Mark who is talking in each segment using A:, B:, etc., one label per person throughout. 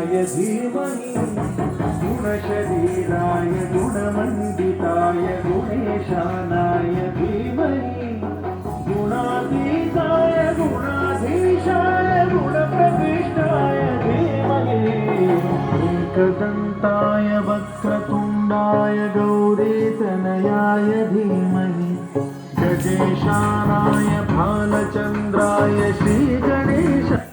A: धीमहि गुणशरीराय गुणमण्डिताय गुणेशानाय धीमहि गुणातीताय गुणाधीशाय गुणप्रविष्टाय धीमहि एकदन्ताय वक्रतुण्डाय गौरीतनयाय धीमहि गजेशानाय भालचन्द्राय श्रीगणेशाय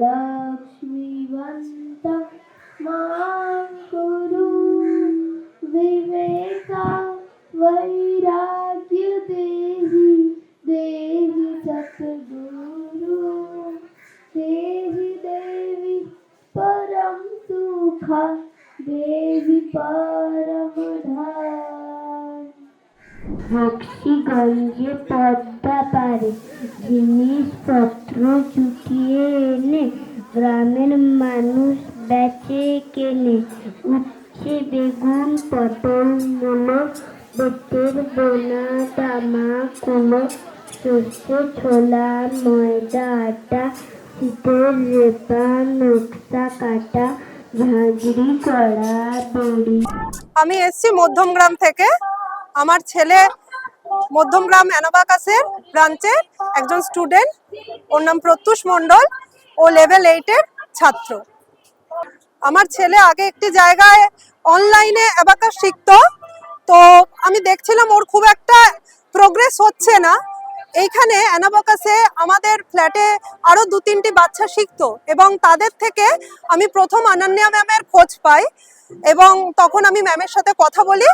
B: लक्ष्मीवन्तं मां कुरु विवेका वैराग्य देहि देहि सद्गुरु देहि देवी परम सुख देवी परम धाम। বক্সিগঞ্জে পদ্মা পারে জিনিসপত্র চুকিয়ে এনে গ্রামের মানুষ বেচে কেনে উচ্ছে বেগুন পটল মূলো বেতের বোনা তামা কুলো সর্ষে ছোলা ময়দা আটা শীতের রেপা নকশা কাটা ঝাঁঝরি কড়া বড়ি।
C: আমি এসছি মধ্যমগ্রাম থেকে। আমার ছেলে মধ্যমগ্রাম অ্যানাবাকাসের ব্রাঞ্চের একজন স্টুডেন্ট, ওর নাম প্রত্যুষ মণ্ডল। ও লেভেল 8-এর ছাত্র। আমার ছেলে আগে একটি জায়গায় অনলাইনে অ্যাবাকাস শিখতো, তো আমি দেখছিলাম ওর খুব একটা প্রোগ্রেস হচ্ছে না। এইখানে অ্যানাবাকাসে আমাদের ফ্ল্যাটে আরও 2-3টি বাচ্চা শিখতো এবং তাদের থেকে আমি প্রথম অনন্যা ম্যামের খোঁজ পাই এবং তখন আমি ম্যামের সাথে কথা বলি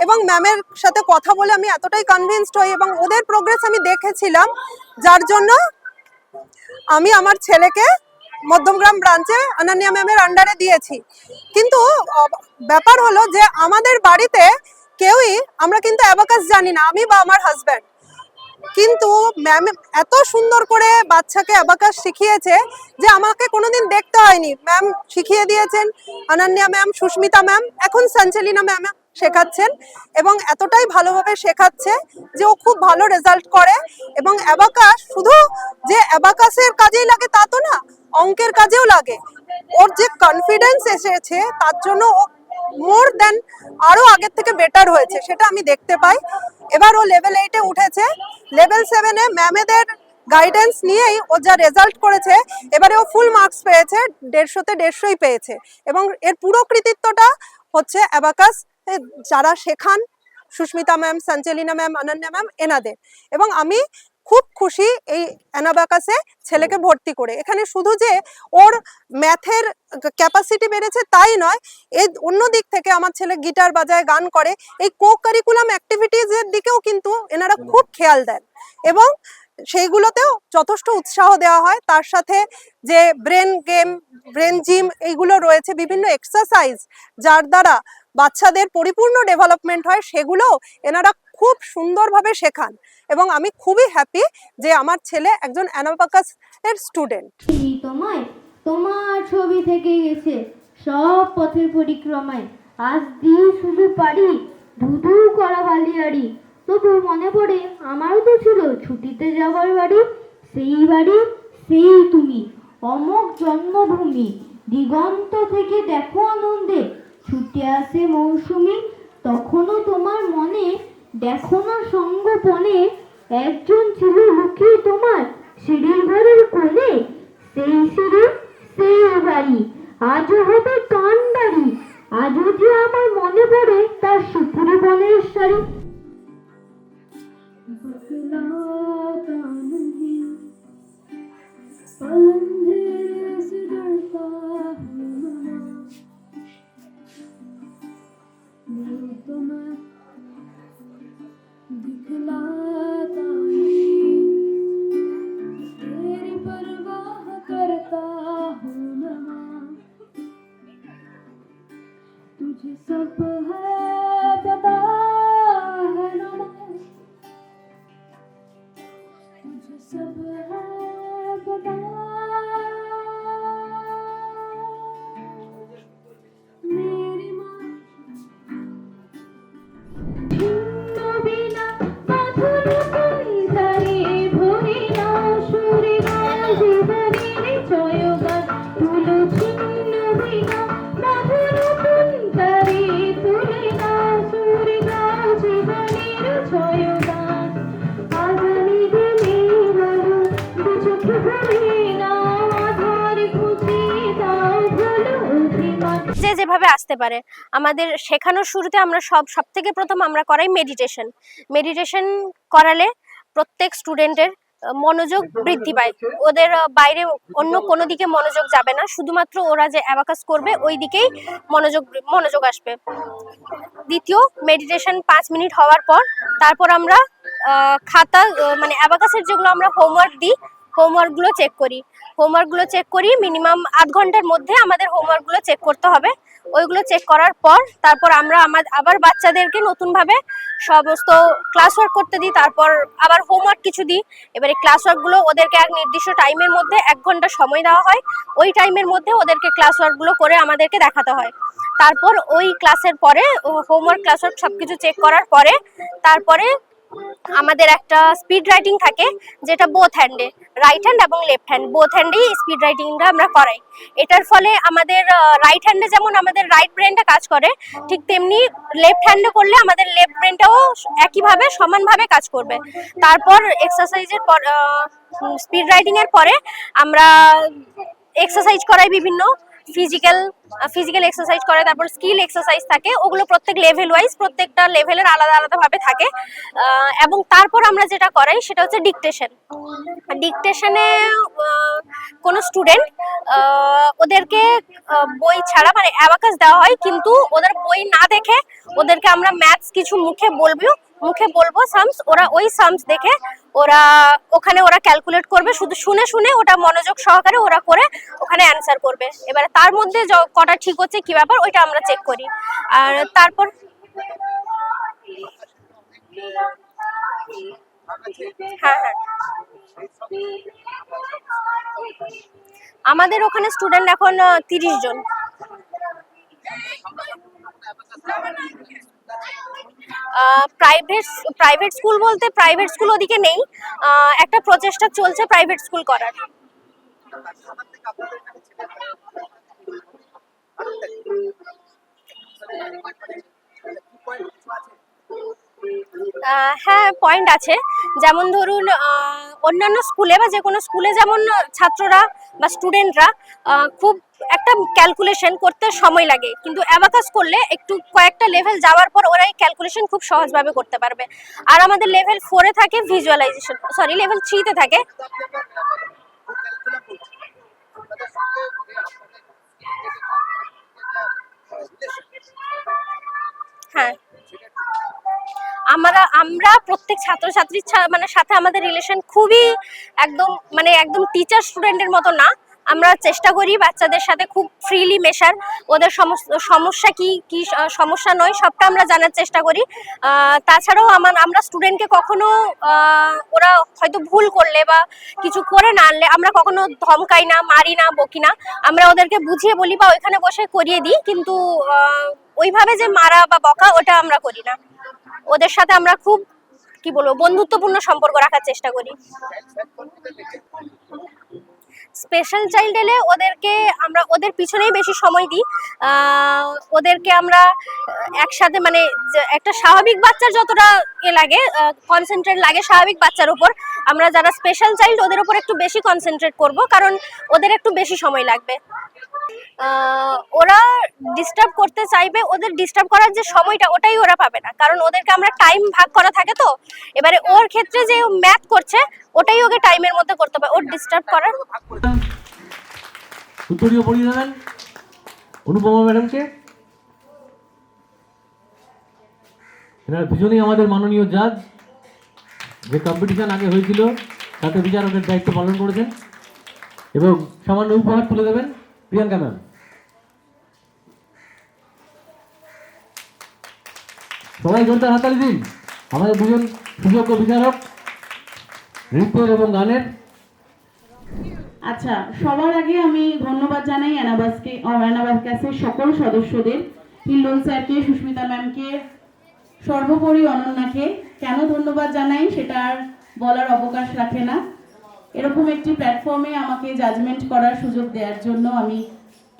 C: এবং ম্যামের সাথে কথা বলে আমি এতটাই কনভিন্সড হই এবং ওদের প্রোগ্রেস আমি দেখেছিলাম, যার জন্য আমি আমার ছেলেকে মধ্যমগ্রাম ব্রাঞ্চে অনন্যা ম্যামের আন্ডারে দিয়েছি। কিন্তু ব্যাপার হলো যে আমাদের বাড়িতে কেউই আমরা কিন্তু অ্যাবাকাস জানি না, আমি বা আমার হাজব্যান্ড। কিন্তু ম্যাম এত সুন্দর করে বাচ্চাকে অ্যাবাকাস শিখিয়েছে যে আমাকে কোনোদিন দেখতে হয়নি। ম্যাম শিখিয়ে দিয়েছেন, অনন্যা ম্যাম, সুস্মিতা ম্যাম, এখন সঞ্চালিনা ম্যাম শেখাচ্ছেন এবং এতটাই ভালোভাবে শেখাচ্ছে যে ও খুব ভালো রেজাল্ট করে। এবং অ্যাবাকাস শুধু যে অ্যাবাকাসের কাজেই লাগে তা তো না, অঙ্কের কাজেও লাগে। ওর যে কনফিডেন্স এসেছে তার জন্য ও মোর দেন আরো আগের থেকে বেটার হয়েছে, সেটা আমি দেখতে পাই। এবার ও লেভেল 8-এ উঠেছে। লেভেল 7-এ ম্যামেদের গাইডেন্স নিয়েই ও যা রেজাল্ট করেছে, এবারে ও ফুল মার্কস পেয়েছে, 150-তে 150ই পেয়েছে। এবং এর পুরো কৃতিত্বটা হচ্ছে অ্যাবাকাস যারা শেখান, Susmita ma'am, Sanchalina ma'am, Ananya ma'am, এনাদের। এবং আমি খুব খুশি এই অ্যানাবাকাসে ছেলেকে ভর্তি করে। এখানে শুধু যে ওর ম্যাথের ক্যাপাসিটি বেড়েছে তাই নয়, এই অন্য দিক থেকে আমার ছেলে গিটার বাজায়, গান করে, এই কো কারিকুলাম অ্যাক্টিভিটিসের দিকেও কিন্তু এনারা খুব খেয়াল দেন এবং সেইগুলোতেও যথেষ্ট উৎসাহ দেওয়া হয়। তার সাথে যে ব্রেন গেম, ব্রেন জিম এইগুলো রয়েছে, বিভিন্ন এক্সারসাইজ যার দ্বারা বাচ্চাদের পরিপূর্ণ ডেভেলপমেন্ট হয়, সেগুলোও এনারা খুব সুন্দরভাবে শেখান এবং আমি খুবই হ্যাপি যে আমার ছেলে একজন অ্যানাবাকাসের স্টুডেন্ট।
B: তোমায় তোমার ছবি থেকে গেছে সব পথের পরিক্রমায়, আজ দিয়ে শুধু পারি ধুধু করা বালিয়াড়ি। তবু মনে পড়ে আমারও তো ছিল ছুটিতে যাবার বাড়ি, সেই বাড়ি সেই তুমি অমোঘ জন্মভূমি। দিগন্ত থেকে দেখো আনন্দে ছুটে আসে মৌসুমি, তখনও তোমার মনে দেখো না সঙ্গপনে একজন ছিল লুকিয়ে তোমার সিঁড়ির ঘরের কোণে। সেই সিঁড়ি সেই বাড়ি আজও হবে কান্ডারি, আজও যে আমার মনে পড়ে তার সুপুরি বনের শাড়ি। सब है पता है ना, मुझे सब है पता।
D: সুন্দরভাবে আসতে পারে। আমাদের শেখানোর শুরুতে আমরা সব থেকে প্রথম আমরা করাই মেডিটেশন করালে প্রত্যেক স্টুডেন্টের মনোযোগ বৃদ্ধি পায়, ওদের বাইরে অন্য কোনো দিকে মনোযোগ যাবে না, শুধুমাত্র ওরা যে অ্যাবাকাস করবে ওই দিকেই মনোযোগ আসবে। দ্বিতীয়, মেডিটেশন 5 মিনিট হওয়ার পর তারপর আমরা খাতা মানে অ্যাবাকাসের যেগুলো আমরা হোমওয়ার্ক দিই হোমওয়ার্কগুলো চেক করি মিনিমাম আধ ঘন্টার মধ্যে আমাদের হোমওয়ার্কগুলো চেক করতে হবে। ওইগুলো চেক করার পর তারপর আমরা আবার বাচ্চাদেরকে নতুনভাবে সমস্ত ক্লাস ওয়ার্ক করতে দিই, তারপর আবার হোমওয়ার্ক কিছু দিই। এবারে ক্লাস ওয়ার্কগুলো ওদেরকে এক নির্দিষ্ট টাইমের মধ্যে 1 ঘন্টা সময় দেওয়া হয়, ওই টাইমের মধ্যে ওদেরকে ক্লাস ওয়ার্কগুলো করে আমাদেরকে দেখাতে হয়। তারপর ওই ক্লাসের পরে হোমওয়ার্ক ক্লাস ওয়ার্ক সবকিছু চেক করার পরে তারপরে আমাদের একটা স্পিড রাইটিং থাকে, যেটা বোথ হ্যান্ডে, রাইট হ্যান্ড এবং লেফট হ্যান্ড বোথ হ্যান্ডেই স্পিড রাইটিংটা আমরা করাই। এটার ফলে আমাদের রাইট হ্যান্ডে যেমন আমাদের রাইট ব্রেনটা কাজ করে, ঠিক তেমনি লেফট হ্যান্ডে করলে আমাদের লেফট ব্রেনটাও একইভাবে সমানভাবে কাজ করবে। তারপর এক্সারসাইজের পর স্পিড রাইটিং এর পরে আমরা এক্সারসাইজ করাই, বিভিন্ন ফিজিক্যাল এক্সারসাইজ করে, তারপর স্কিল এক্সারসাইজ থাকে, ওগুলো প্রত্যেক লেভেল ওয়াইজ প্রত্যেকটা লেভেলের আলাদা ভাবে থাকে। এবং তারপর আমরা যেটা করাই সেটা হচ্ছে ডিকটেশনে কোনো স্টুডেন্ট ওদেরকে বই ছাড়া মানে অ্যাবাকাস দেওয়া হয়, কিন্তু ওদের বই না দেখে ওদেরকে আমরা ম্যাথস কিছু মুখে বলবো সামস, ওরা ওই সামস দেখে ওখানে ওরা ক্যালকুলেট করবে, শুধু শুনে ওটা মনোযোগ সহকারে ওরা করে ওখানে অ্যান্সার করবে। এবারে তার মধ্যে কটা ঠিক হচ্ছে কি ব্যাপার ওইটা আমরা চেক করি। আর তারপর হ্যাঁ আমাদের ওখানে স্টুডেন্ট এখন 30 জন। প্রাইভেট স্কুল বলতে প্রাইভেট স্কুল ওদিকে নেই, একটা প্রচেষ্টা চলছে প্রাইভেট স্কুল করার। হ্যাঁ, পয়েন্ট আছে। যেমন ধরুন অন্যান্য স্কুলে বা যে কোনো স্কুলে যেমন ছাত্ররা বা স্টুডেন্টরা খুব একটা ক্যালকুলেশন করতে সময় লাগে, কিন্তু অ্যাবাকাস করলে একটু কয়েকটা লেভেল যাওয়ার পর ওরা এই ক্যালকুলেশন খুব সহজভাবে করতে পারবে। আর আমাদের লেভেল 4-এ থাকে ভিজুয়ালাইজেশন, লেভেল 3-তে থাকে। হ্যাঁ, আমরা প্রত্যেক ছাত্রছাত্রীর মানে সাথে আমাদের রিলেশন খুবই একদম টিচার স্টুডেন্টের মতো না। আমরা চেষ্টা করি বাচ্চাদের সাথে খুব ফ্রিলি মেশার, ওদের সমস্যা কি সমস্যা নয় সবটা আমরা জানার চেষ্টা করি। তাছাড়াও আমরা স্টুডেন্টকে কখনো ওরা হয়তো ভুল করলে বা কিছু করে না আনলে আমরা কখনো ধমকাই না, মারি না, বকি না, আমরা ওদেরকে বুঝিয়ে বলি বা ওইখানে বসে করিয়ে দিই, কিন্তু ওইভাবে যে মারা বা বকা ওটা আমরা করি না। ওদের সাথে আমরা খুব বন্ধুত্বপূর্ণ সম্পর্ক রাখার চেষ্টা করি। স্পেশাল চাইল্ড এলে আমরা ওদের পিছনেই বেশি সময় দিই। ওদেরকে আমরা একসাথে একটা স্বাভাবিক বাচ্চার যতটা লাগে কনসেন্ট্রেট লাগে স্বাভাবিক বাচ্চার উপর, আমরা যারা স্পেশাল চাইল্ড ওদের উপর একটু বেশি কনসেন্ট্রেট করব, কারণ ওদের একটু বেশি সময় লাগবে। ওরা ডিস্টার্ব করতে চাইবে, ওদের ডিস্টার্ব করার যে সময়টা ওটাই ওরা পাবে না, কারণ ওদেরকে আমরা টাইম ভাগ করা থাকে। তো এবারে ওর ক্ষেত্রে যে ম্যাথ করছে ওটাই ওকে টাইমের মধ্যে করতে হবে, ওর ডিস্টার্ব করার।
E: উত্তরীয় পড়িয়ে দেবেন অনুপমা ম্যাডামকে। এনারা দুজনেই আমাদের মাননীয় জাজ, যে কম্পিটিশন আগে হয়েছিল তাতে বিচারকের দায়িত্ব পালন করেছেন, এবং সামান্য উপহার তুলে দেবেন প্রিয়াঙ্কা ম্যাম। সবাই জোরদার হাতালি দিন আমাদের দুজন সুযোগ্য বিচারক নৃত্যের এবং গানের।
F: আচ্ছা, সবার আগে আমি ধন্যবাদ জানাই অ্যানাবাকাসের সকল সদস্যদের, হিল্লোল স্যারকে, সুস্মিতা ম্যামকে, সর্বোপরি অনন্যাকে। কেন ধন্যবাদ জানাই সেটা আর বলার অবকাশ রাখে না। এরকম একটি প্ল্যাটফর্মে আমাকে জাজমেন্ট করার সুযোগ দেওয়ার জন্য আমি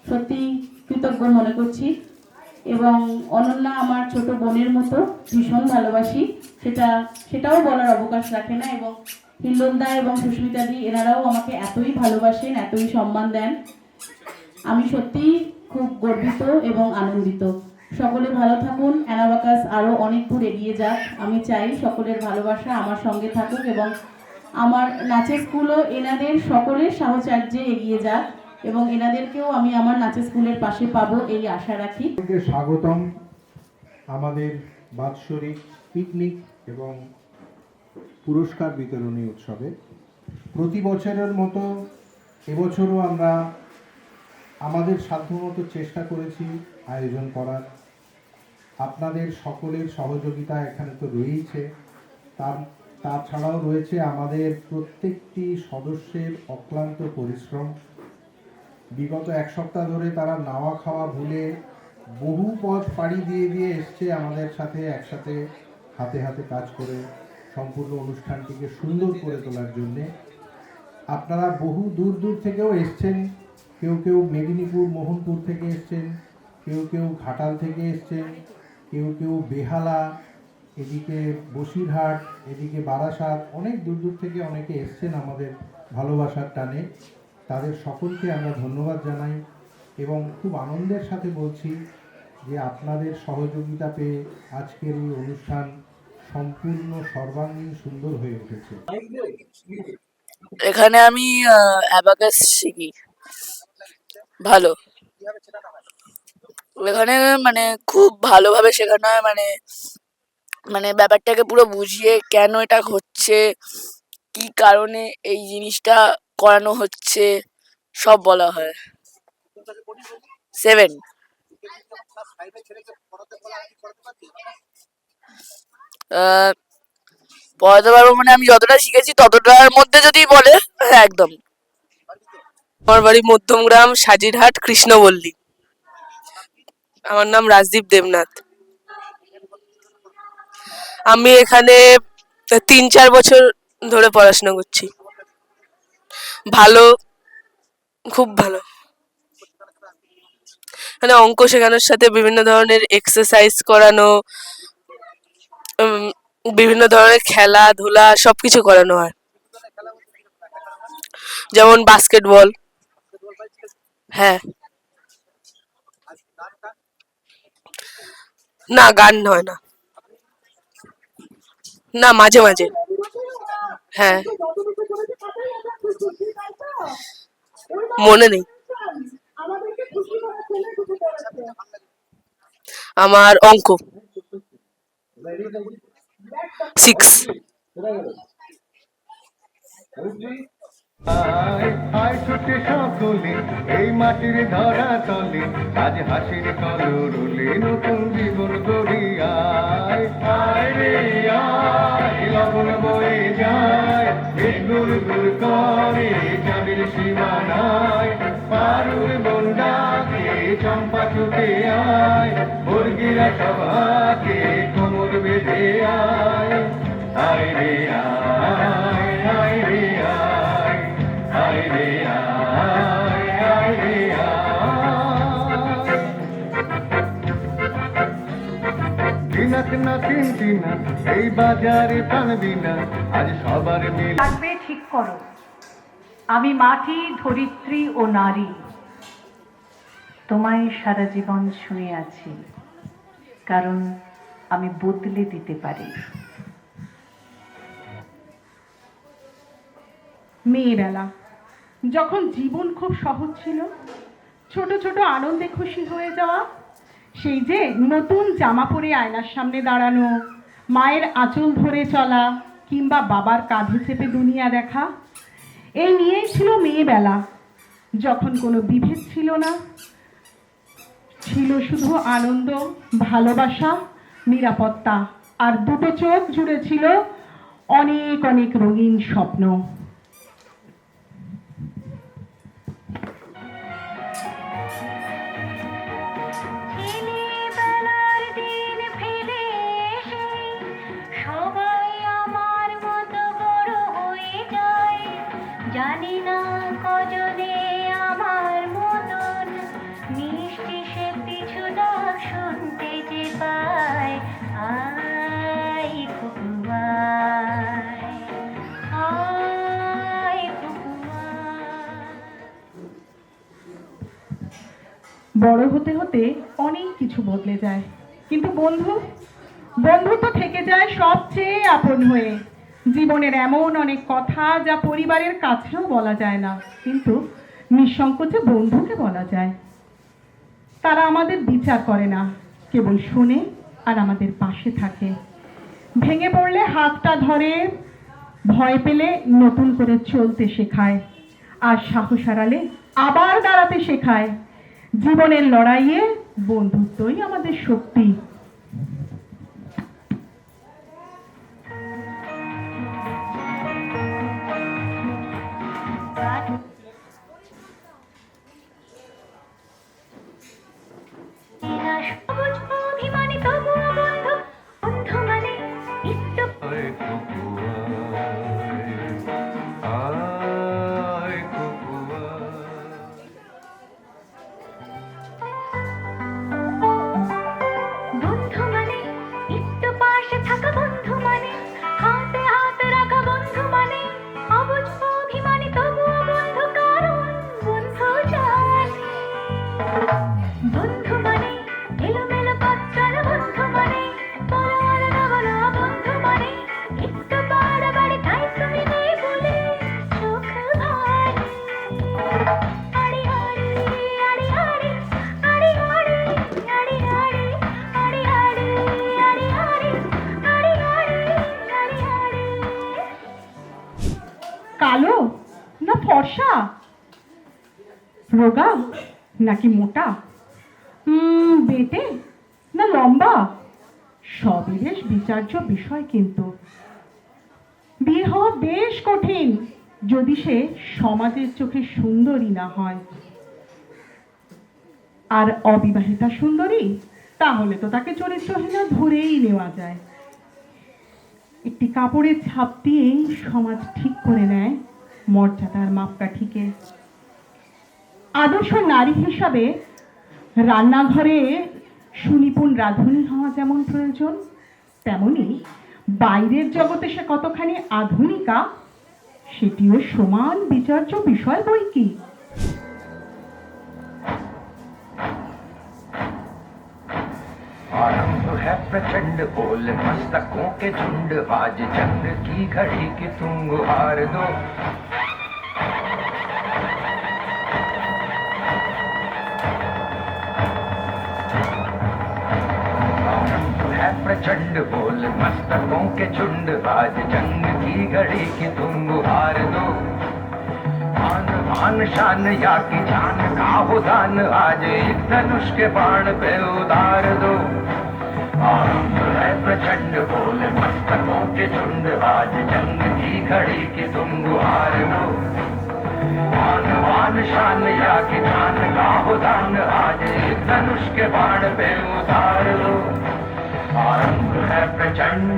F: সত্যি কৃতজ্ঞ মনে করছি। এবং অনন্যা আমার ছোট বোনের মতো, ভীষণ ভালোবাসি, সেটাও বলার অবকাশ রাখে না। এবং হিল্লোলদা এবং সুস্মিতাদি এনারাও আমাকে এতই ভালোবাসেন, এতই সম্মান দেন। আমি সত্যিই খুব গর্বিত এবং আনন্দিত। সকলে ভালো থাকুন, অ্যানাবাকাস আরও অনেক দূর এগিয়ে যাক। আমি চাই সকলের ভালোবাসা আমার সঙ্গে থাকুক এবং আমার নাচের স্কুলও এনাদের সকলের সাহচর্যে এগিয়ে যাক এবং এনাদেরকেও আমি আমার নাচের স্কুলের পাশে পাবো এই আশা রাখি।
G: স্বাগতম আমাদের বাৎসরিক পিকনিক এবং পুরস্কার বিতরণী উৎসবে। প্রতি বছরের মতো এবছরও আমরা আমাদের সাধ্যমতো চেষ্টা করেছি আয়োজন করার। আপনাদের সকলের সহযোগিতা এখানে তো রয়েছে, তাছাড়াও রয়েছে আমাদের প্রত্যেকটি সদস্যের অক্লান্ত পরিশ্রম। বিগত এক সপ্তাহ ধরে তারা নাওয়া খাওয়া ভুলে বহু পথ পাড়ি দিয়ে দিয়ে এসছে আমাদের সাথে একসাথে হাতে হাতে কাজ করে সম্পূর্ণ অনুষ্ঠানটিকে সুন্দর করে তোলার জন্যে। আপনারা বহু দূর দূর থেকেও এসছেন, কেউ কেউ মেদিনীপুর মোহনপুর থেকে এসছেন, কেউ কেউ ঘাটাল থেকে এসছেন, কেউ কেউ বেহালা, এদিকে বসিরহাট, এদিকে বারাসাত, অনেক দূর দূর থেকে অনেকে এসছেন আমাদের ভালোবাসার টানে। তাদের সকলকে আমরা ধন্যবাদ জানাই এবং খুব আনন্দের সাথে বলছি যে আপনাদের সহযোগিতা পেয়ে আজকের এই অনুষ্ঠান সম্পূর্ণ সর্বাঙ্গীন সুন্দর হয়ে উঠেছে।
H: এখানে আমি অ্যাবাকাস শিখি। ভালো, এখানে মানে খুব ভালোভাবে শেখানো হয়, মানে মানে ব্যাপারটাকে পুরো বুঝিয়ে কেন এটা হচ্ছে, কি কারণে এই জিনিসটা করানো হচ্ছে সব বলা হয়। 7 পড়াতে পারবো মানে আমি যতটা শিখেছি ততটার মধ্যে যদি বলে, হ্যাঁ একদম।
I: আমার বাড়ি মধ্যমগ্রাম, সাজিরহাট, কৃষ্ণবল্লী। আমার নাম রাজদীপ দেবনাথ। আমি এখানে 3-4 বছর ধরে পড়াশোনা করছি। ভালো, খুব ভালো। মানে অঙ্ক শেখানোর সাথে বিভিন্ন ধরনের এক্সারসাইজ করানো, বিভিন্ন ধরনের খেলাধুলা সবকিছু করানো হয়, যেমন বাস্কেটবল। হ্যাঁ, না গান হয় না, না মাঝে মাঝে। হ্যাঁ, মনে নেই। আমার অঙ্ক 6।
A: আয় ছুটে সকলে এই মাটির ধরা তলে, আজ হাসির কলরলে নতুন জীবন গড়ি। আয় আয় রে আয়, লগন বয়ে যায়, গুড় গুড় করে চাঁদের সীমানায়, পারুর বন্ডাকে চম্পা ছুটে আয়, মুরগিরা সবাকে কোমর বেঁধে আয়। আয় রে আয়, আয় রে আয়, আয় রে আয়, আয় রে আয়। দিনাক না চিনতি না এই বাজারে পানবি না, আজ সবার মিল
J: থাকবে ঠিক করো। আমি মাটি, ধরিত্রী ও নারী, তোমায় সারা জীবন শুনে আছি, কারণ আমি বদলে দিতে পারি।
K: মেয়েবেলা, যখন জীবন খুব সহজ ছিল, ছোট ছোট আনন্দে খুশি হয়ে যাওয়া, সেই যে নতুন জামা পরে আয়নার সামনে দাঁড়ানো, মায়ের আঁচল ধরে চলা কিংবা বাবার কাঁধে চেপে দুনিয়া দেখা, এই নিয়েই ছিল মেয়েবেলা। যখন কোনো বিভেদ ছিল না, ছিল শুধু আনন্দ, ভালোবাসা, নিরাপত্তা, আর দুটো চোখ জুড়ে ছিল অনেক অনেক রঙিন স্বপ্ন।
B: জানি না কজনে আমার মতন মিষ্টি সে পিছু ডাক শুনতে যে পায়। আয় খুব আয়, আয়
K: বড় হতে হতে অনেক কিছু বদলে যায়, কিন্তু বন্ধু তো থেকে যায় সবচেয়ে আপন হয়ে। জীবনের এমন অনেক কথা যা পরিবারের কাছেও বলা যায় না, কিন্তু নিঃসংকোচে বন্ধুকে বলা যায়। তারা আমাদের বিচার করে না, কেবল শোনে আর আমাদের পাশে থাকে। ভেঙে পড়লে হাতটা ধরে, ভয় পেলে নতুন করে চলতে শেখায়, আর সাহস হারালে আবার দাঁড়াতে শেখায়। জীবনের লড়াইয়ে বন্ধুত্বই আমাদের শক্তি। কালো না ফর্সা, রোগা নাকি মোটা, বেটে না লম্বা, সবই বেশ বিচার্য বিষয়। কিন্তু বিয়ে হওয়া বেশ কঠিন যদি সে সমাজের চোখে সুন্দরী না হয়। আর অবিবাহিতা সুন্দরী, তাহলে তো তাকে চরিত্রহীনা ধরেই নেওয়া যায়। একটি কাপড়ের ছাপ দিয়েই সমাজ ঠিক করে নেয় মর্যাদার মাপকাঠিকে। আদর্শ নারী হিসাবে রান্নাঘরে সুনিপুণ রাঁধুনি হওয়া যেমন প্রয়োজন, তেমনি বাইরের জগতে সে কতখানি আধুনিকা সেটিও সমান বিচার্য বিষয় বই কি।
A: आरंभ है प्रचंड बोल मस्तकों के झुंड, आज जंग की घड़ी की तुम गुहार दो। आरंभ है प्रचंड बोल मस्तकों के झुंड, आज जंग की घड़ी की तुम गुहार दो। आन आन शान या की जान का हो दान, आज एक धनुष के बाण पे उतार दो। आरंभ है प्रचंड बोल मस्तकों के झुंड, आज जंग की घड़ी की तुम गुहार दो। आन आन शान या की जान का हो दान, आज एक धनुष के बाण पे उतार दो। आरंभ है प्रचंड।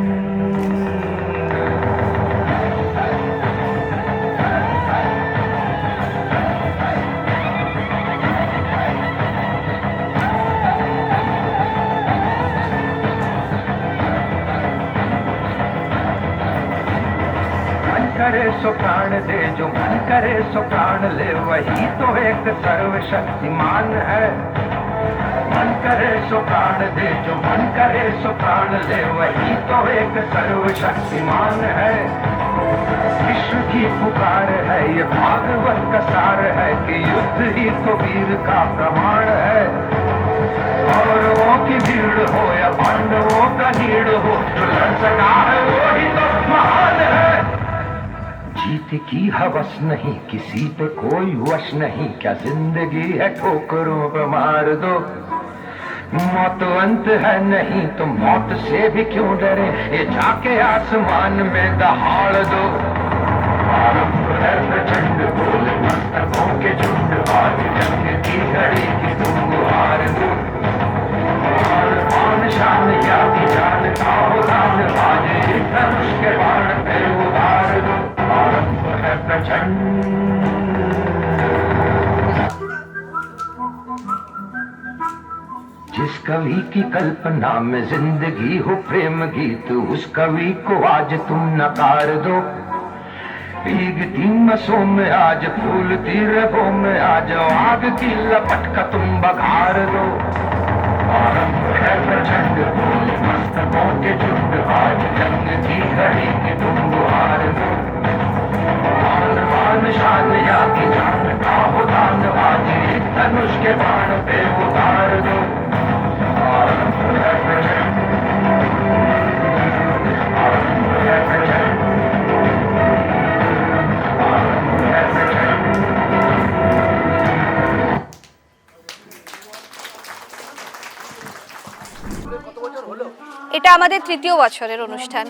A: करे सो प्राण दे, जो मन करे सो प्राण ले, वही तो एक सर्वशक्तिमान है। मन करे सो प्राण दे, जो मन करे सो प्राण ले, वही तो एक सर्वशक्तिमान है। विश्व की पुकार है, ये भागवत का सार है कि युद्ध ही तो वीर का प्रमाण है। कौरवों की भीड़ हो या पांडवों का नीड़ हो, जो लड़ सका है वही तो महान है। जीत की हवस नहीं, किसी पे कोई वश नहीं, क्या जिंदगी है ठोकरों पे मार दो। मौत अंत है नहीं तो मौत से भी क्यों डरे, ये जाके आसमान में दहाड़ दो। आरंभ है प्रचंड बोल मस्तकों के झुंड, आज जंग की घड़ी की तुम गुहार दो। आन शान या की जान का हो दान, आज एक धनुष के बाण पे उतार दो। आरंभ है प्रचंड। जिस कवि की कल्पना में जिंदगी हो प्रेम गीत, उस कवि को आज तुम नकार दो। भीगती मसों में आज फूलती रगों में आज आग की लपट का तुम बघार दो। आरंभ है प्रचंड फूल मस्तकों के झुंड आज जंग की घड़ी की तुम गुहार दो। मान मान शान या की जान का हो दान आज एक धनुष के बाण पे उतार दो। आरंभ है प्रचंड, आरंभ है प्रचंड, आरंभ है प्रचंड।
D: এটা আমাদের তৃতীয় বছরের অনুষ্ঠান।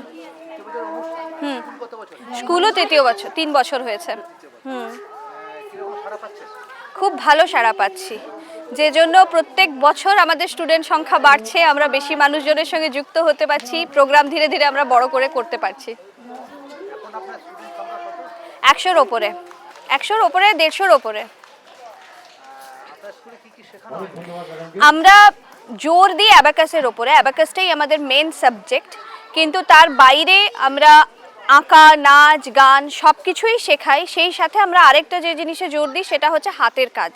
D: স্কুলও তৃতীয় বছর, 3 বছর হয়েছে। খুব ভালো সাড়া পাচ্ছি, যে জন্য প্রত্যেক বছর আমাদের স্টুডেন্ট সংখ্যা বাড়ছে, আমরা বেশি মানুষজনের সঙ্গে যুক্ত হতে পারছি, প্রোগ্রাম ধীরে ধীরে আমরা বড় করে করতে পারছি। 100-র ওপরে, 100-র ওপরে, 150-র ওপরে। আমরা জোর দিই অ্যাবাকাসের ওপরে, অ্যাবাকাসটাই আমাদের মেন সাবজেক্ট, কিন্তু তার বাইরে আমরা আঁকা, নাচ, গান সব কিছুই শেখাই। সেই সাথে আমরা আরেকটা যে জিনিসে জোর দিই সেটা হচ্ছে হাতের কাজ।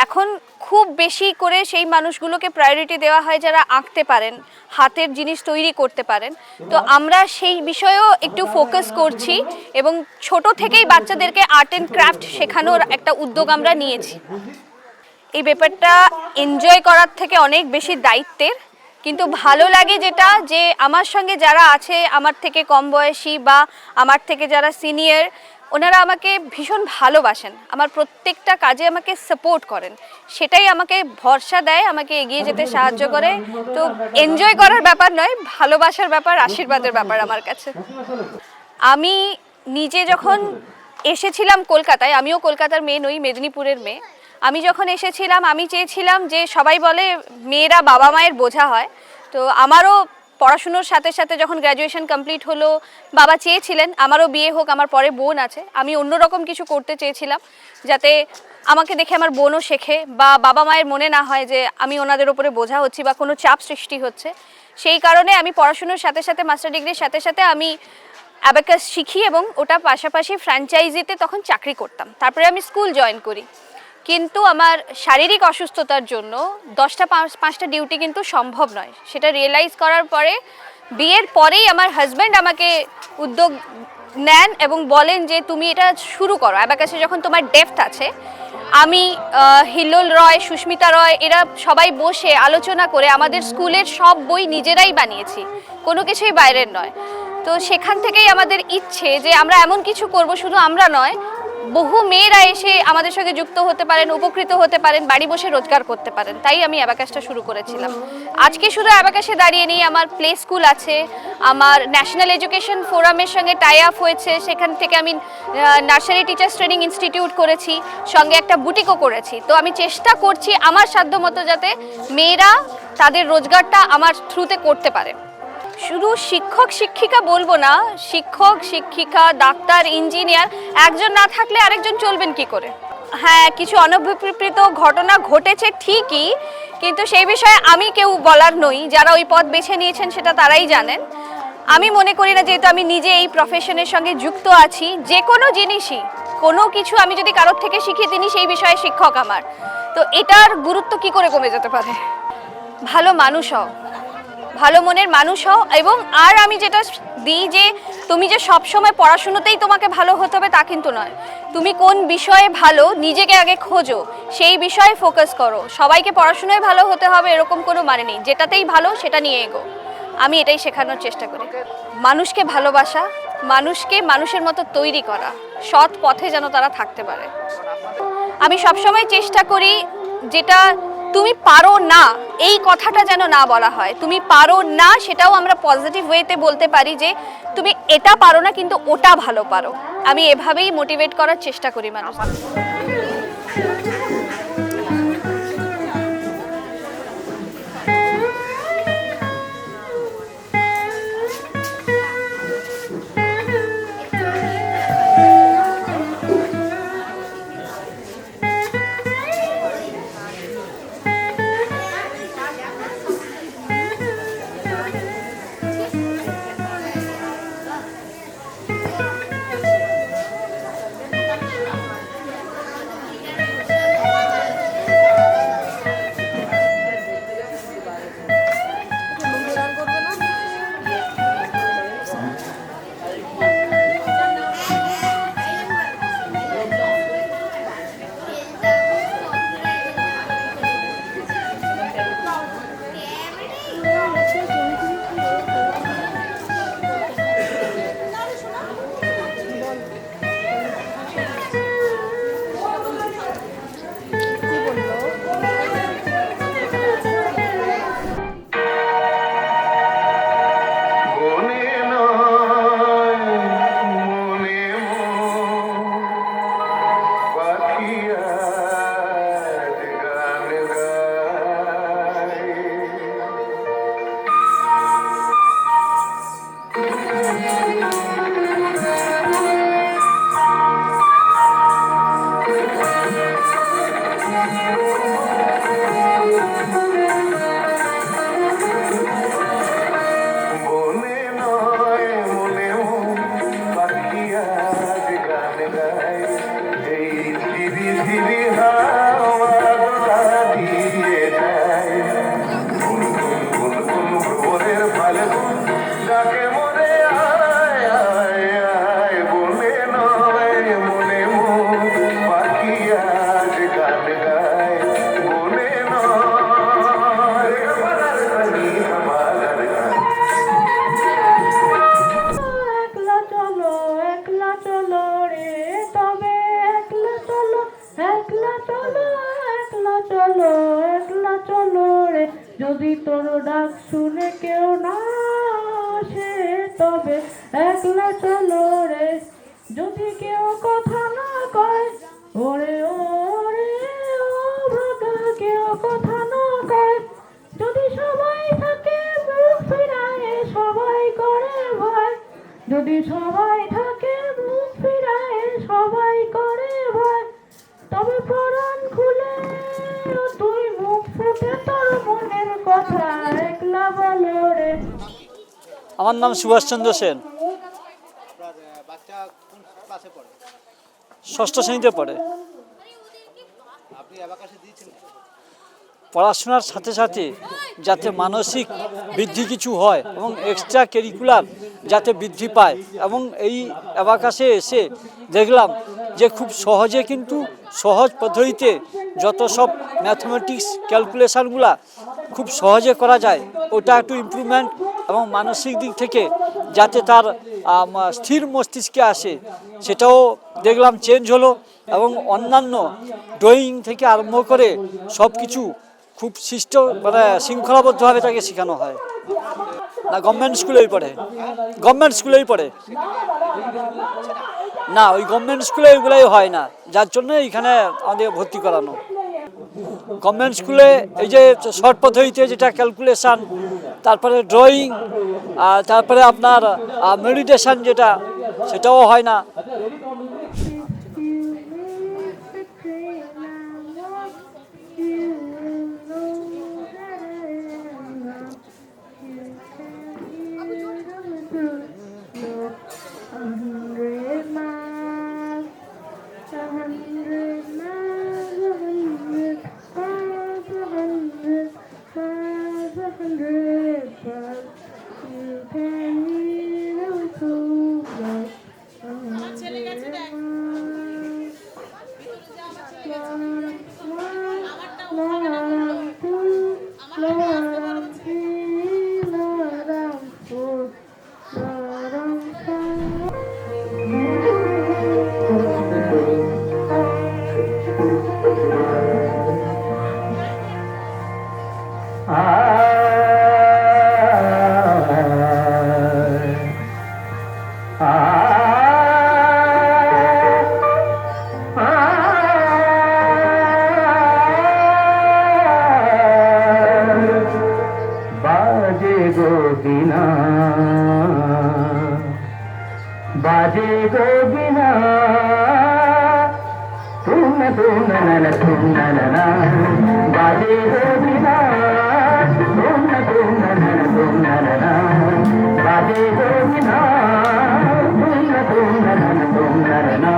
D: এখন খুব বেশি করে সেই মানুষগুলোকে প্রায়োরিটি দেওয়া হয় যারা আঁকতে পারেন, হাতের জিনিস তৈরি করতে পারেন। তো আমরা সেই বিষয়েও একটু ফোকাস করছি এবং ছোট থেকেই বাচ্চাদেরকে আর্ট অ্যান্ড ক্রাফট শেখানোর একটা উদ্যোগ আমরা নিয়েছি। এই ব্যাপারটা এনজয় করার থেকে অনেক বেশি দায়িত্বের, কিন্তু ভালো লাগে যেটা, যে আমার সঙ্গে যারা আছে আমার থেকে কম বয়সী বা আমার থেকে যারা সিনিয়র, ওনারা আমাকে ভীষণ ভালোবাসেন, আমার প্রত্যেকটা কাজে আমাকে সাপোর্ট করেন, সেটাই আমাকে ভরসা দেয়, আমাকে এগিয়ে যেতে সাহায্য করে। তো এনজয় করার ব্যাপার নয়, ভালোবাসার ব্যাপার, আশীর্বাদের ব্যাপার আমার কাছে। আমি নিজে যখন এসেছিলাম কলকাতায়, আমিও কলকাতার মেয়ে নই, মেদিনীপুরের মেয়ে। আমি যখন এসেছিলাম আমি চেয়েছিলাম যে, সবাই বলে মেয়েরা বাবা মায়ের বোঝা হয়, তো আমারও পড়াশুনোর সাথে সাথে যখন গ্র্যাজুয়েশন কমপ্লিট হলো, বাবা চেয়েছিলেন আমারও বিয়ে হোক, আমার পরে বোন আছে, আমি অন্যরকম কিছু করতে চেয়েছিলাম যাতে আমাকে দেখে আমার বোনও শেখে বা বাবা মায়ের মনে না হয় যে আমি ওনাদের উপরে বোঝা হচ্ছি বা কোনো চাপ সৃষ্টি হচ্ছে। সেই কারণে আমি পড়াশুনোর সাথে সাথে, মাস্টার ডিগ্রির সাথে সাথে আমি অ্যাবাকাস শিখি এবং ওটা পাশাপাশি ফ্র্যাঞ্চাইজিতে তখন চাকরি করতাম। তারপরে আমি স্কুল জয়েন করি, কিন্তু আমার শারীরিক অসুস্থতার জন্য 10টা 5টা ডিউটি কিন্তু সম্ভব নয়। সেটা রিয়েলাইজ করার পরে, বিয়ের পরেই আমার হাজব্যান্ড আমাকে উদ্যোগ নেন এবং বলেন যে তুমি এটা শুরু করো, অ্যাবাকাসে যখন তোমার ডেপথ আছে। আমি হিল্লোল রয়, সুস্মিতা রয়, এরা সবাই বসে আলোচনা করে আমাদের স্কুলের সব বই নিজেরাই বানিয়েছি, কোনো কিছুই বাইরের নয়। তো সেখান থেকেই আমাদের ইচ্ছে যে আমরা এমন কিছু করব, শুধু আমরা নয়, বহু মেয়েরা এসে আমাদের সঙ্গে যুক্ত হতে পারেন, উপকৃত হতে পারেন, বাড়ি বসে রোজগার করতে পারেন। তাই আমি অ্যাবাকাসটা শুরু করেছিলাম। আজকে শুধু অ্যাবাকাসে দাঁড়িয়ে নেই, আমার প্লে স্কুল আছে, আমার ন্যাশনাল এডুকেশন ফোরামের সঙ্গে টাই আপ হয়েছে, সেখান থেকে আমি নার্সারি টিচার্স ট্রেনিং ইনস্টিটিউট করেছি, সঙ্গে একটা বুটিকও করেছি। তো আমি চেষ্টা করছি আমার সাধ্যমতো যাতে মেয়েরা তাদের রোজগারটা আমার থ্রুতে করতে পারে। শুধু শিক্ষক শিক্ষিকা বলবো না, শিক্ষক শিক্ষিকা, ডাক্তার, ইঞ্জিনিয়ার, একজন না থাকলে আরেকজন চলবেন কি করে? হ্যাঁ, কিছু অনভিপ্রেত ঘটনা ঘটেছে ঠিকই, কিন্তু সেই বিষয়ে আমি কেউ বলার নই। যারা ওই পথ বেছে নিয়েছেন সেটা তারাই জানেন। আমি মনে করি না, যেহেতু আমি নিজে এই প্রফেশনের সঙ্গে যুক্ত আছি, যে কোনো জিনিসই, কোনো কিছু আমি যদি কারোর থেকে শিখি, তিনি সেই বিষয়ে শিক্ষক আমার। তো এটার গুরুত্ব কি করে কমে যেতে পারে? ভালো মানুষ হও, ভালো মনের মানুষ হও। এবং আর আমি যেটা দিই, যে তুমি যে সব সময় পড়াশুনোতেই তোমাকে ভালো হতে হবে তা কিন্তু নয়। তুমি কোন বিষয়ে ভালো, নিজেকে আগে খোঁজো, সেই বিষয়ে ফোকাস করো। সবাইকে পড়াশোনায় ভালো হতে হবে এরকম কোনো মানে নেই, যেটাতেই ভালো সেটা নিয়ে এগো। আমি এটাই শেখানোর চেষ্টা করি। মানুষকে ভালোবাসা, মানুষকে মানুষের মতো তৈরি করা, সৎ পথে যেন তারা থাকতে পারে। আমি সবসময় চেষ্টা করি যেটা তুমি পারো না, এই কথাটা যেন না বলা হয়। তুমি পারো না, সেটাও আমরা পজিটিভ ওয়েতে বলতে পারি যে তুমি এটা পারো না কিন্তু ওটা ভালো পারো। আমি এভাবেই মোটিভেট করার চেষ্টা করি মানুষ।
F: তোর ডাক শুনে কেউ না আসে তবে একলা চলো রে, যদি কেউ কথা না কয় ওরে ওরে ও ভাগা, কেউ কথা না কয়, যদি সবাই থাকে মুখ ফিরায় সবাই করে ভয়, যদি সবাই থাকে মুখ ফিরায় সবাই করে ভয়, তবে পরাণ খুলে তুই মুখ ফুটে তোর মনের কথা একলা বলো রে।
L: আমার নাম সুভাষচন্দ্র সেন, ষষ্ঠ শ্রেণীতে পড়ে। পড়াশোনার সাথে সাথে যাতে মানসিক বৃদ্ধি কিছু হয় এবং এক্সট্রা কারিকুলার যাতে বৃদ্ধি পায়, এবং এই অ্যাবাকাসে এসে দেখলাম যে খুব সহজে কিন্তু সহজ পদ্ধতিতে যত সব ম্যাথমেটিক্স ক্যালকুলেশানগুলা খুব সহজে করা যায়, ওটা একটু ইমপ্রুভমেন্ট এবং মানসিক দিক থেকে যাতে তার স্থির মস্তিষ্কে আসে সেটাও দেখলাম চেঞ্জ হলো, এবং অন্যান্য ড্রয়িং থেকে আরম্ভ করে সব কিছু খুব শৃঙ্খলাবদ্ধভাবে তাকে শেখানো হয়। না গভর্নমেন্ট স্কুলেই পড়ে, গভর্নমেন্ট স্কুলেই পড়ে না, ওই গভর্নমেন্ট স্কুলে ওইগুলোই হয় না, যার জন্য এইখানে আমাদের ভর্তি করানো। গভর্নমেন্ট স্কুলে এই যে শর্ট পদ্ধতিতে যেটা ক্যালকুলেশান, তারপরে ড্রয়িং, তারপরে আপনার মেডিটেশন যেটা, সেটাও হয় না।
A: बाजे गो बिना तुम ना बाजे गो बिना तुम ना बाजे गो बिना तुम ना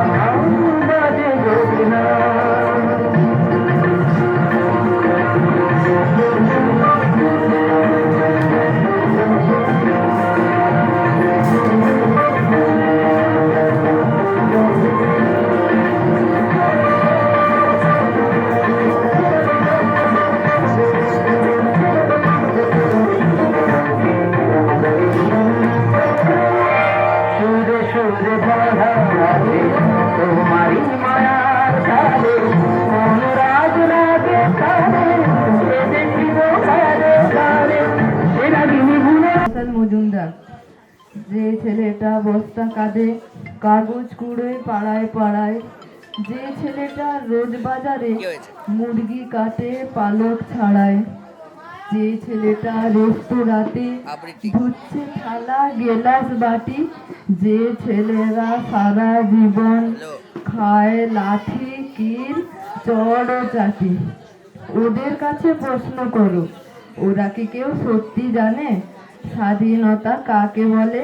A: बाजे गो बिना।
F: মজুমদার, যে ছেলেটা বস্তা কাঁধে কাগজ কুড়ে পাড়ায় পাড়ায়, যে ছেলেটা রোজ বাজারে মুরগি কাটে পালক ছাড়ায়, যে ছেলেটা রেস্তোরাঁতে ধুচ্ছে থালা গেলাস বাটি, যে ছেলেরা সারা জীবন খায় লাঠি কিল চড় চাটি, ওদের কাছে প্রশ্ন করো ওরা কি কেউ সত্যি জানে স্বাধীনতা কাকে বলে?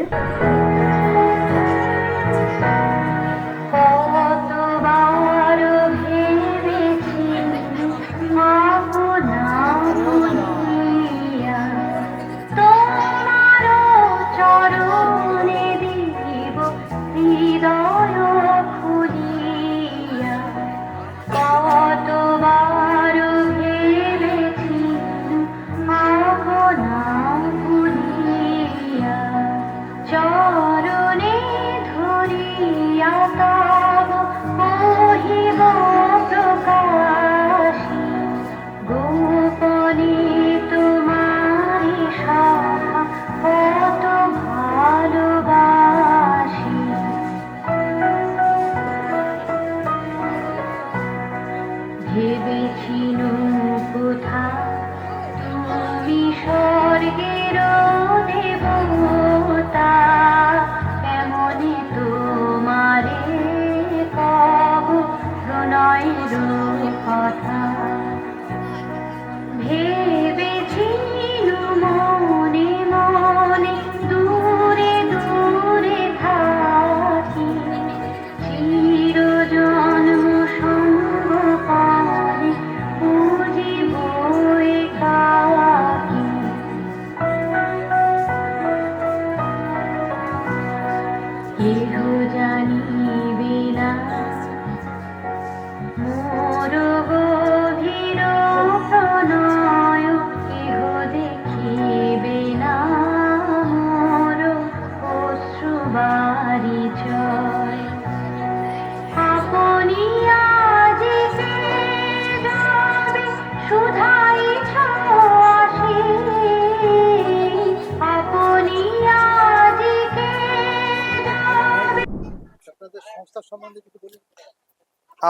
B: চর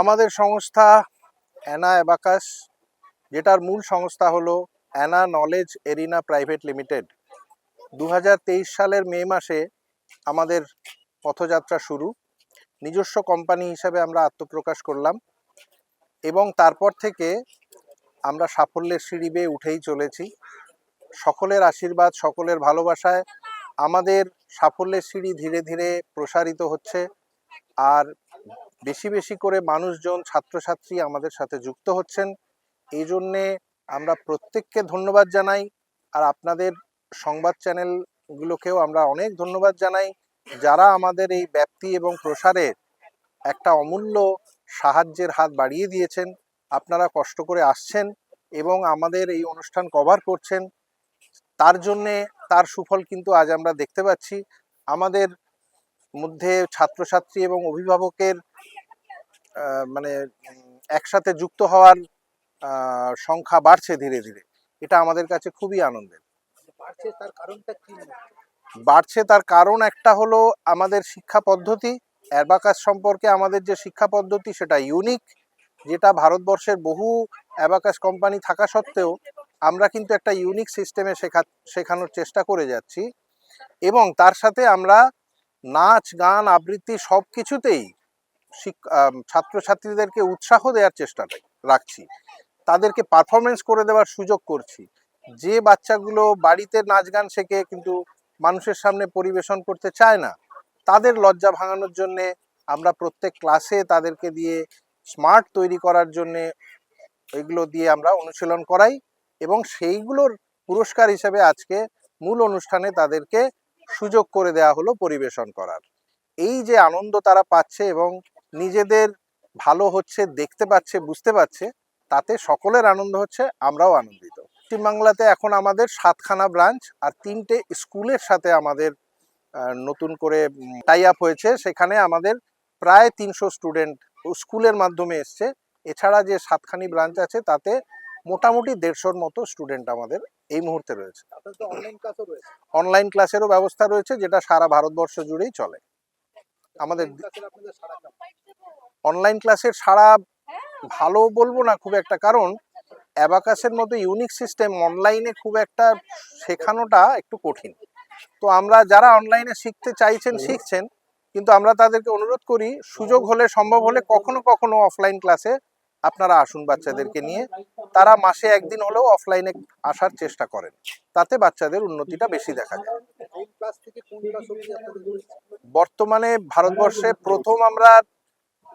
G: আমাদের সংস্থা অ্যানা অ্যাবাকাস, যেটার মূল সংস্থা হলো অ্যানা নলেজ এরিনা প্রাইভেট লিমিটেড, 2023 সালের মে মাসে আমাদের পথযাত্রা শুরু। নিজস্ব কোম্পানি হিসাবে আমরা আত্মপ্রকাশ করলাম এবং তারপর থেকে আমরা সাফল্যের সিঁড়ি বেয়ে উঠেই চলেছি। সকলের আশীর্বাদ, সকলের ভালোবাসায় আমাদের সাফল্যের সিঁড়ি ধীরে ধীরে প্রসারিত হচ্ছে, আর বেশি বেশি করে মানুষজন, ছাত্রছাত্রী আমাদের সাথে যুক্ত হচ্ছেন। এই জন্যে আমরা প্রত্যেককে ধন্যবাদ জানাই, আর আপনাদের সংবাদ চ্যানেলগুলোকেও আমরা অনেক ধন্যবাদ জানাই, যারা আমাদের এই ব্যাপ্তি এবং প্রসারে একটা অমূল্য সাহায্যের হাত বাড়িয়ে দিয়েছেন। আপনারা কষ্ট করে আসছেন এবং আমাদের এই অনুষ্ঠান কভার করছেন, তার জন্যে তার সুফল কিন্তু আজ আমরা দেখতে পাচ্ছি। আমাদের মধ্যে ছাত্রছাত্রী এবং অভিভাবকের মানে একসাথে যুক্ত হওয়ার সংখ্যা বাড়ছে ধীরে ধীরে। এটা আমাদের কাছে খুবই আনন্দের। বাড়ছে তার কারণ একটা হলো আমাদের শিক্ষা পদ্ধতি। অ্যাবাকাস সম্পর্কে আমাদের যে শিক্ষা পদ্ধতি সেটা ইউনিক, যেটা ভারতবর্ষের বহু অ্যাবাকাস কোম্পানি থাকা সত্ত্বেও আমরা কিন্তু একটা ইউনিক সিস্টেমে শেখানোর চেষ্টা করে যাচ্ছি। এবং তার সাথে আমরা নাচ, গান, আবৃত্তি সব কিছুতেই ছাত্রছাত্রীদেরকে উৎসাহ দেওয়ার চেষ্টা রাখছি, তাদেরকে পারফরমেন্স করে দেওয়ার সুযোগ করছি। যে বাচ্চাগুলো বাড়িতে নাচ গান শেখে কিন্তু মানুষের সামনে পরিবেশন করতে চায় না, তাদের লজ্জা ভাঙানোর জন্যে আমরা প্রত্যেক ক্লাসে তাদেরকে দিয়ে স্মার্ট তৈরি করার জন্যে এগুলো দিয়ে আমরা অনুশীলন করাই, এবং সেইগুলোর পুরস্কার হিসেবে আজকে মূল অনুষ্ঠানে তাদেরকে সুযোগ করে দেওয়া হলো পরিবেশন করার। এই যে আনন্দ তারা পাচ্ছে এবং নিজেদের ভালো হচ্ছে দেখতে পাচ্ছে, বুঝতে পারছে, তাতে সকলের আনন্দ হচ্ছে, আমরাও আনন্দিত। পশ্চিমবাংলাতে এখন আমাদের 7খানা ব্রাঞ্চ আর 3টে স্কুলের সাথে আমাদের নতুন করে টাই আপ হয়েছে। সেখানে আমাদের প্রায় 300 স্টুডেন্ট স্কুলের মাধ্যমে এসছে। এছাড়া যে 7খানি ব্রাঞ্চ আছে তাতে মোটামুটি 150-র মতো স্টুডেন্ট আমাদের এই মুহূর্তে রয়েছে। অনলাইন ক্লাসেরও ব্যবস্থা রয়েছে, যেটা সারা ভারতবর্ষ জুড়েই চলে। আমাদের অনলাইন ক্লাসের সারা ভালো বলবো না খুব একটা, কারণ অ্যাবাকাসের মতো ইউনিক সিস্টেম অনলাইনে খুব একটা শেখানোটা একটু কঠিন। তো আমরা যারা অনলাইনে শিখতে চাইছেন শিখছেন, কিন্তু আমরা তাদেরকে অনুরোধ করি সুযোগ হলে, সম্ভব হলে কখনো কখনো অফলাইন ক্লাসে আপনারা আসুন বাচ্চাদেরকে নিয়ে। তারা মাসে একদিন হলেও অফলাইনে আসার চেষ্টা করেন, তাতে বাচ্চাদের উন্নতিটা বেশি দেখা যায়। বর্তমানে ভারতবর্ষে প্রথম আমরা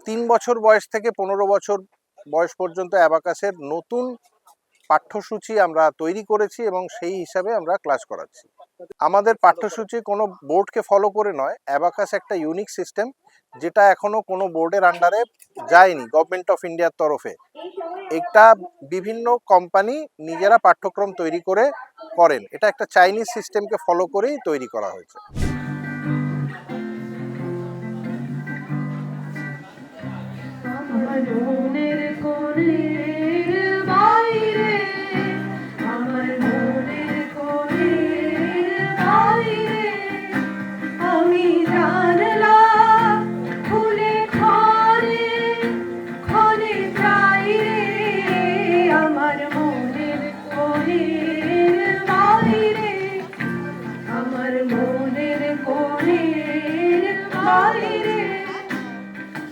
G: 3 বছর বয়স থেকে 15 বছর বয়স পর্যন্ত অ্যাবাকাসের নতুন পাঠ্যসূচি আমরা তৈরি করেছি এবং সেই হিসাবে আমরা ক্লাস করাচ্ছি। আমাদের পাঠ্যসূচি কোনো বোর্ডকে ফলো করে নয়। অ্যাবাকাস একটা ইউনিক সিস্টেম, যেটা এখনো কোনো বোর্ডের আন্ডারে যায়নি গভর্নমেন্ট অফ ইন্ডিয়ার তরফে। একটা বিভিন্ন কোম্পানি নিজেরা পাঠ্যক্রম তৈরি করেন। এটা একটা চাইনিজ সিস্টেমকে ফলো করেই তৈরি করা হয়েছে।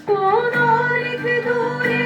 B: কোন অনেক দূরে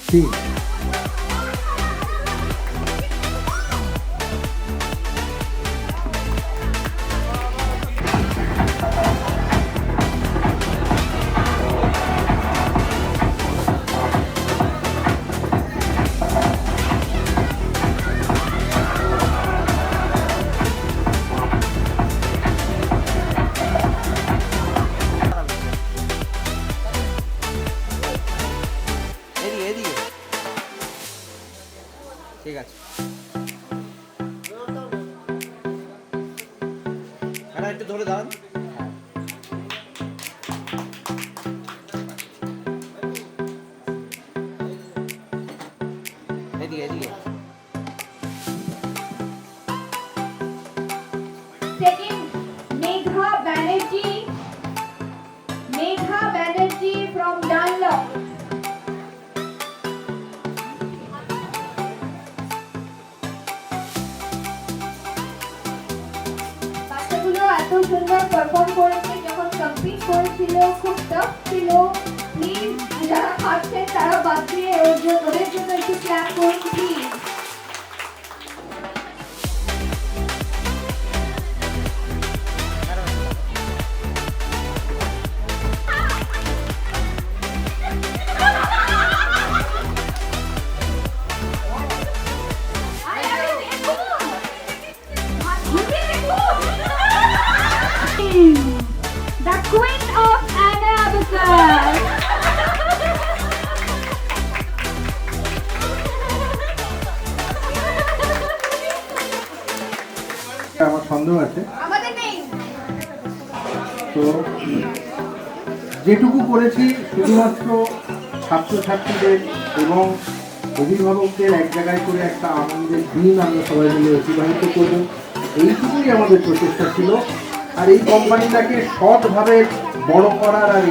G: 3
L: ঠিক আছে একটু ধরে দাঁড়ান এদিকে এদিকে
B: Second, Megha Banerjee from Dunlop. বাচ্চাগুলো এত সুন্দর পারফর্ম করেছে, যখন কমপ্লিট করেছিল খুব টাফ ছিল। প্লিজ যারা খাচ্ছেন তারা বাদ দিয়ে ওদের জন্য একটু ক্ল্যাপ করুন please. The Queen of Anabaka.
G: আমার সন্দেহ আছে,
B: আমাদের নেই।
G: তো যেটুকু করেছি শুধুমাত্র ছাত্রছাত্রীদের এবং অভিভাবকদের এক জায়গায় করে একটা আনন্দের দিন আমরা সবাই মিলে অতিবাহিত করব, এইটুকুই আমাদের প্রচেষ্টা ছিল। আর এই কোম্পানিটাকে সৎভাবে বড় করার আর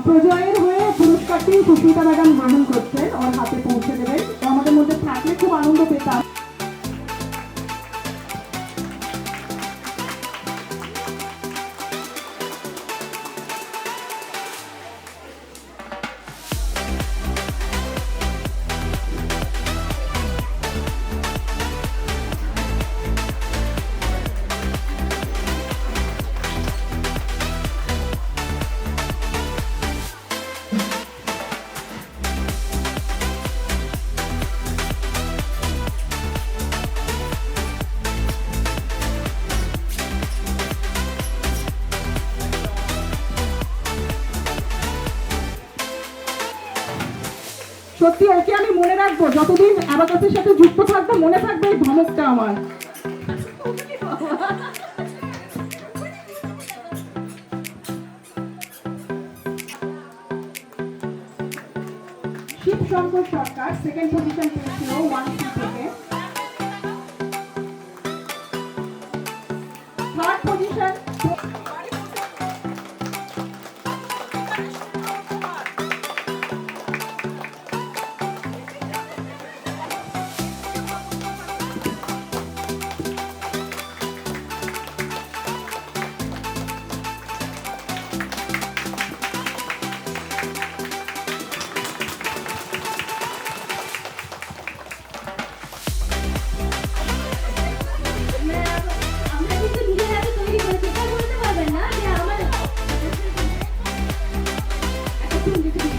K: প্রজয়ের হয়ে পুরস্কারটি সুস্মিতা ম্যাডাম গ্রহণ করছেন, ওর হাতে পৌঁছে দেবেন। তো আমাদের মধ্যে থাকলে খুব আনন্দ পেতাম। সত্যি ওকে আমি মনে রাখবো, যতদিন অ্যাবাকাসের সাথে যুক্ত থাকবো মনে থাকবে এই ধমকটা আমার। শিবশঙ্কর সরকার সেকেন্ড পজিশন পেয়েছিল 1C থেকে। থার্ড পজিশন
B: আমরা কিন্তু নিজের হাতে তৈরি করেছি, এটা বলতে পারবেন না যে আমার একটা ফুল দিতে দিন।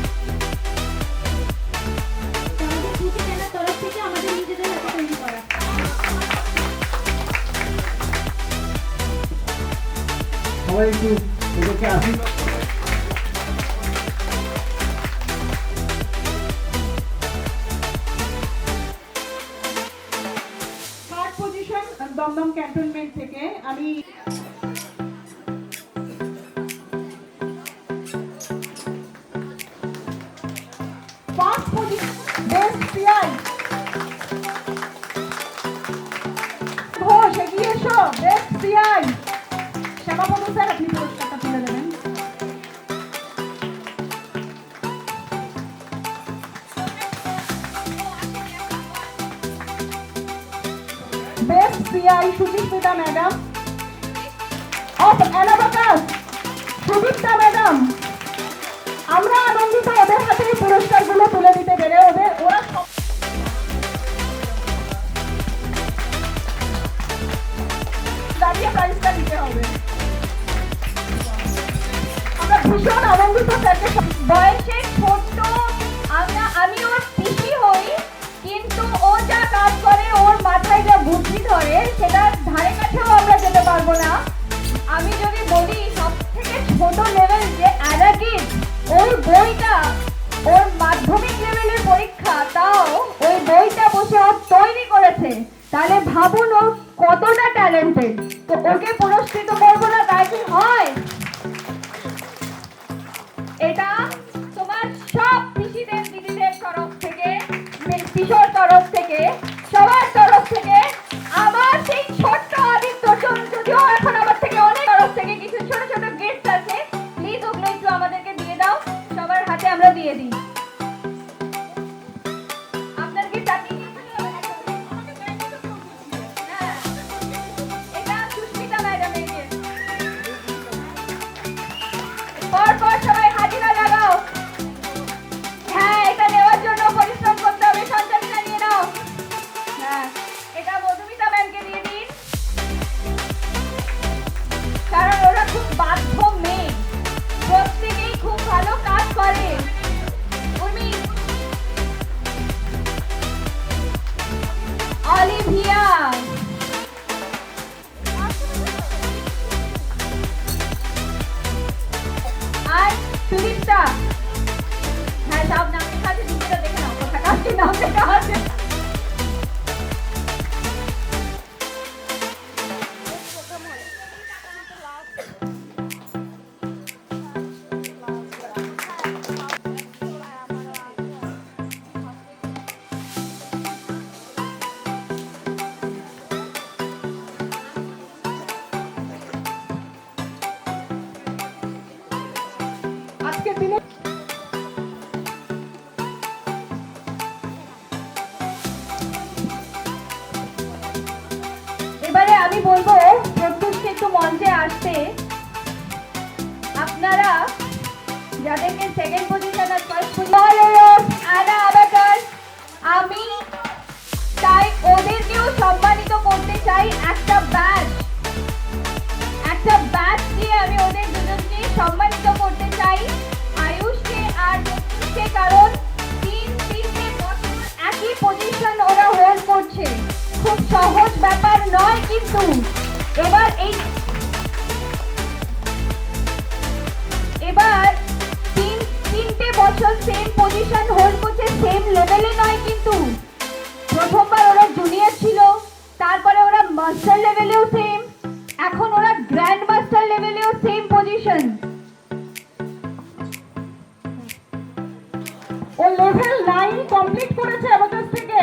B: আমাদের খুশি মেলার তরফ থেকে আমাদের নিজেদের হাতে তৈরি করা।
G: সবাই একটু এদেরকে আসি।
K: থার্ড পজিশন দমদম ক্যান্টনমেন্ট থেকে আমি first position best PI Ghosh, এগিয়ে এসো। বেস্ট পিআই শ্যামাপদ স্যার, আপনি পুরস্কারটা তুলে দেবেন। Best PI Suchismita madam of an abacus, Sudipta madam. আমরা দিতে পেরে ওরা দাঁড়িয়ে প্রাইজটা দিতে হবে। আমরা ভীষণ আনন্দিত স্যারকে
B: বয়সে ছোট, আমি ওর পিসি হই, কিন্তু ও যা কাজ করে, ওর মাথায় যা বুদ্ধি ধরে, সেটার ধারে কাছেও আমরা যেতে পারবো না। আমি যদি বলি সব থেকে ছোট লেভেল যে অ্যানাকিড, ওর বইটা, ওর মাধ্যমিক লেভেলের পরীক্ষা, তাও ওই বইটা বসে ও তৈরি করেছে, তাহলে ভাবুন ও কতটা ট্যালেন্টেড। তো ওকে পুরস্কৃত করবো না, তাই কি হয়? এটা তোমার সব পিসিদের, দিদিদের তরফ থেকে, কিশোর তরফ থেকে, সবার তরফ থেকে, আমার সেই ছোট্ট আদিত্য, যদিও এখন আমার থেকে অনেক তরফ থেকে কিছু ছোট ছোট গিফট আছে, প্লিজ ওগুলো একটু আমাদেরকে দিয়ে দাও, সবার হাতে আমরা দিয়ে দিই। আপনার গিফট আপনি এটা সুস্মিতা ম্যাডামের গিফট। পর সবাই হাজিরা লাগাও। হ্যাঁ, এটা নেওয়ার জন্য পরিশ্রম করতে হবে, সঞ্চালিতা নিয়ে নাও। হ্যাঁ, এটা মধুমিতা ম্যামকে দিয়ে দিন, কারণ ওরা খুব বাধ্য মেয়ে, প্রত্যেকেই খুব ভালো কাজ করে। উর্মি, অলিভিয়া, আর সুদীপ্তা। হ্যাঁ, সব নাম লেখা আছে, দিদিটা দেখে নাও কোথা কাছে নাম লেখা আছে।
K: আজকের দিনে
B: এবারে আমি বলবো প্রত্যুষকে একটু মঞ্চে আসতে। আপনারা যাদেরকে সেকেন্ড পজিশন আর ফার্স্ট পজিশন, আমি তাই ওদেরকেও সম্মানিত করতে চাই। একটা ব্যাচ দিয়ে আমি ওদের দুজনকে সম্মানিত করতে চাই, আয়ুষকে আর প্রত্যুষকে, কারণ তিনটে বছর একই পজিশন ওরা হোল্ড করছে, খুব সহজ ব্যাপার নয়। কিন্তু এবার তিনটে বছর সেম পজিশন হোল্ড করছে, সেম লেভেলে নয়, কিন্তু প্রথমবার ওরা জুনিয়র ছিল, তারপরে ওরা মাস্টার লেভেলেও সেম, এখন ওরা গ্র্যান্ড মাস্টার লেভেলেও সেম পজিশন।
K: ও লেভেল 9 কমপ্লিট করেছে আমাদের থেকে,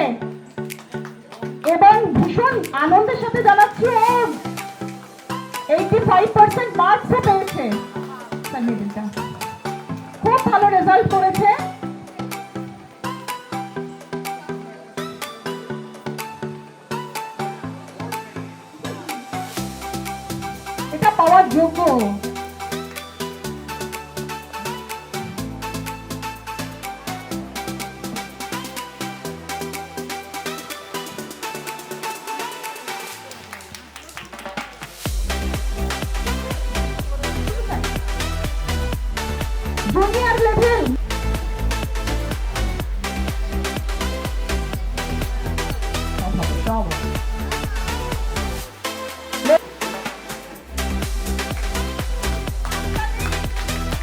K: এবং ভীষণ আনন্দের সাথে জানাচ্ছি ও 85% মার্কসও পেয়েছে। খুব ভালো রেজাল্ট করেছে। এটা পাওয়ার যোগ্য। জুনিয়র লেভেল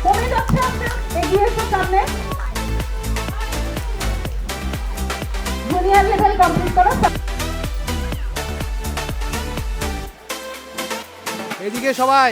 K: কমে যাচ্ছে, আপনি এগিয়ে এসে সামনে। জুনিয়র লেভেল কমপ্লিট করো।
G: এদিকে সবাই।